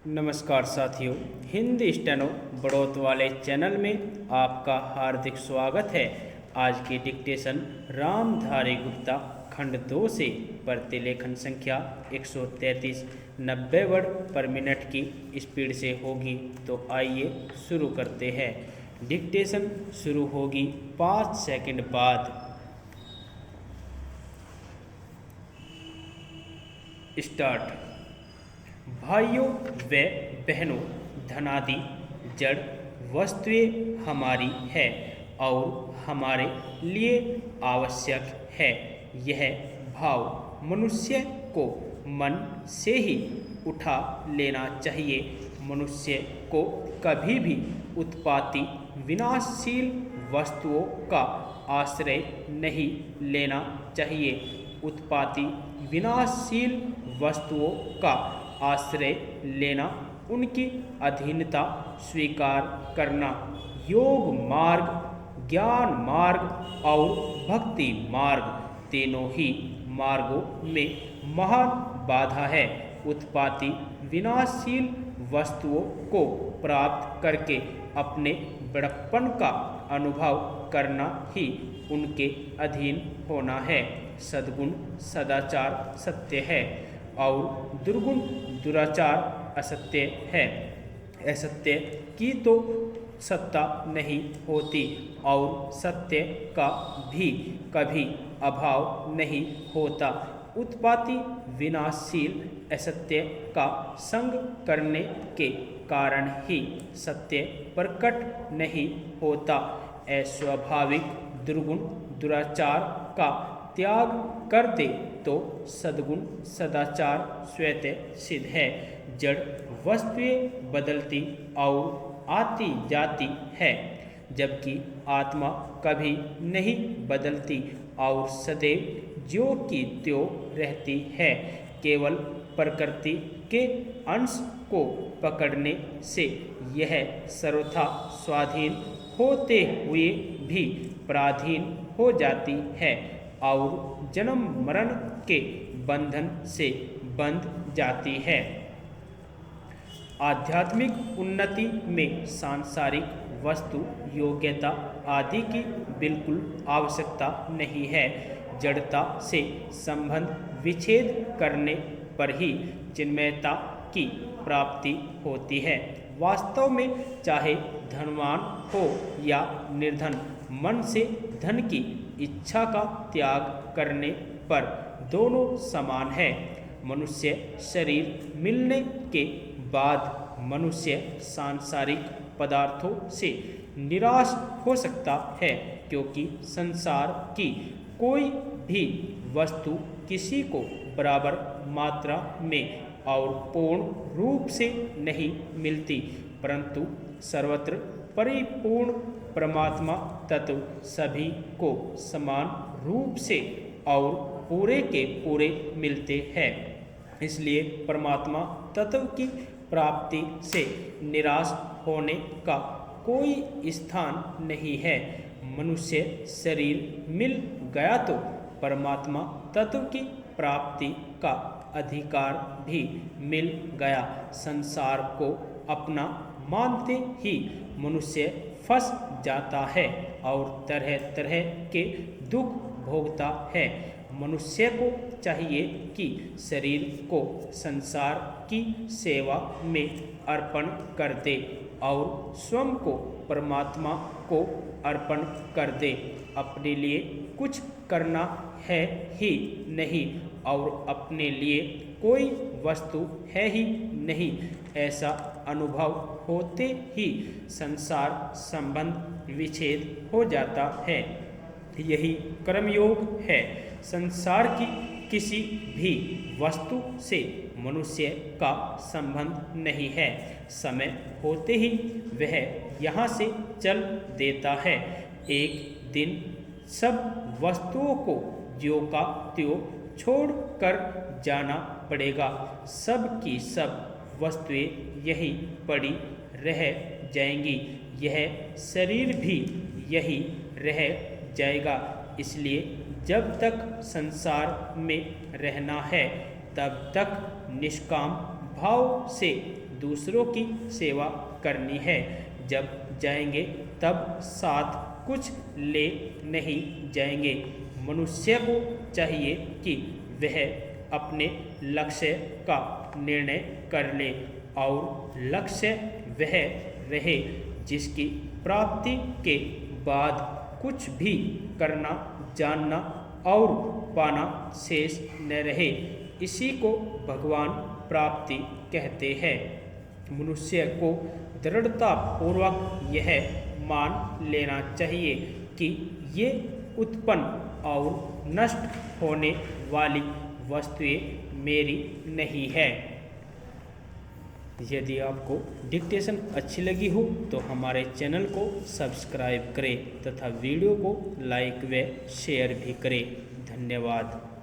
नमस्कार साथियों, हिंदी स्टेनो बढ़ोत वाले चैनल में आपका हार्दिक स्वागत है। आज की डिक्टेशन रामधारी गुप्ता खंड 2 से प्रतिलेखन संख्या 133 90 वर्ड पर मिनट की स्पीड से होगी। तो आइए शुरू करते हैं। डिक्टेशन शुरू होगी 5 सेकंड बाद। स्टार्ट। भाइयों व बहनों, धनादि जड़ वस्तुएं हमारी है और हमारे लिए आवश्यक है। यह भाव मनुष्य को मन से ही उठा लेना चाहिए। मनुष्य को कभी भी उत्पाती विनाशशील वस्तुओं का आश्रय नहीं लेना चाहिए। उत्पाती विनाशशील वस्तुओं का आश्रय लेना, उनकी अधीनता स्वीकार करना, योग मार्ग, ज्ञान मार्ग और भक्ति मार्ग तीनों ही मार्गों में महान बाधा है। उत्पाती विनाशशील वस्तुओं को प्राप्त करके अपने बड़प्पन का अनुभव करना ही उनके अधीन होना है। सद्गुण सदाचार सत्य है और दुर्गुण दुराचार असत्य है। असत्य की तो सत्ता नहीं होती और सत्य का भी कभी अभाव नहीं होता। उत्पाती विनाशशील असत्य का संग करने के कारण ही सत्य प्रकट नहीं होता। अस्वाभाविक दुर्गुण दुराचार का त्याग कर दे तो सद्गुण सदाचार स्वतः सिद्ध है। जड़ वस्तुएं बदलती और आती जाती है, जबकि आत्मा कभी नहीं बदलती और सदैव ज्यों की त्यों रहती है। केवल प्रकृति के अंश को पकड़ने से यह सर्वथा स्वाधीन होते हुए भी पराधीन हो जाती है और जन्म मरण के बंधन से बंध जाती है। आध्यात्मिक उन्नति में सांसारिक वस्तु योग्यता आदि की बिल्कुल आवश्यकता नहीं है। जड़ता से संबंध विच्छेद करने पर ही चिन्मयता की प्राप्ति होती है। वास्तव में चाहे धनवान हो या निर्धन, मन से धन की इच्छा का त्याग करने पर दोनों समान है। मनुष्य शरीर मिलने के बाद मनुष्य सांसारिक पदार्थों से निराश हो सकता है, क्योंकि संसार की कोई भी वस्तु किसी को बराबर मात्रा में और पूर्ण रूप से नहीं मिलती, परंतु सर्वत्र परिपूर्ण परमात्मा तत्व सभी को समान रूप से और पूरे के पूरे मिलते हैं। इसलिए परमात्मा तत्व की प्राप्ति से निराश होने का कोई स्थान नहीं है। मनुष्य शरीर मिल गया तो परमात्मा तत्व की प्राप्ति का अधिकार भी मिल गया। संसार को अपना मानते ही मनुष्य फंस जाता है और तरह तरह के दुख भोगता है। मनुष्य को चाहिए कि शरीर को संसार की सेवा में अर्पण कर दे और स्वयं को परमात्मा को अर्पण कर दे। अपने लिए कुछ करना है ही नहीं और अपने लिए कोई वस्तु है ही नहीं, ऐसा अनुभव होते ही संसार संबंध विच्छेद हो जाता है। यही कर्मयोग है। संसार की किसी भी वस्तु से मनुष्य का संबंध नहीं है। समय होते ही वह यहाँ से चल देता है। एक दिन सब वस्तुओं को ज्यों का त्यों छोड़ कर जाना पड़ेगा। सब की सब वस्तुएं यही पड़ी रह जाएंगी। यह शरीर भी यही रह जाएगा। इसलिए जब तक संसार में रहना है तब तक निष्काम भाव से दूसरों की सेवा करनी है। जब जाएंगे तब साथ कुछ ले नहीं जाएंगे। मनुष्य को चाहिए कि वह अपने लक्ष्य का निर्णय कर ले और लक्ष्य वह रहे जिसकी प्राप्ति के बाद कुछ भी करना, जानना और पाना शेष न रहे। इसी को भगवान प्राप्ति कहते हैं। मनुष्य को दृढ़तापूर्वक यह मान लेना चाहिए कि ये उत्पन्न और नष्ट होने वाली वस्तुएं मेरी नहीं है। यदि आपको डिक्टेशन अच्छी लगी हो तो हमारे चैनल को सब्सक्राइब करें तथा वीडियो को लाइक व शेयर भी करें। धन्यवाद।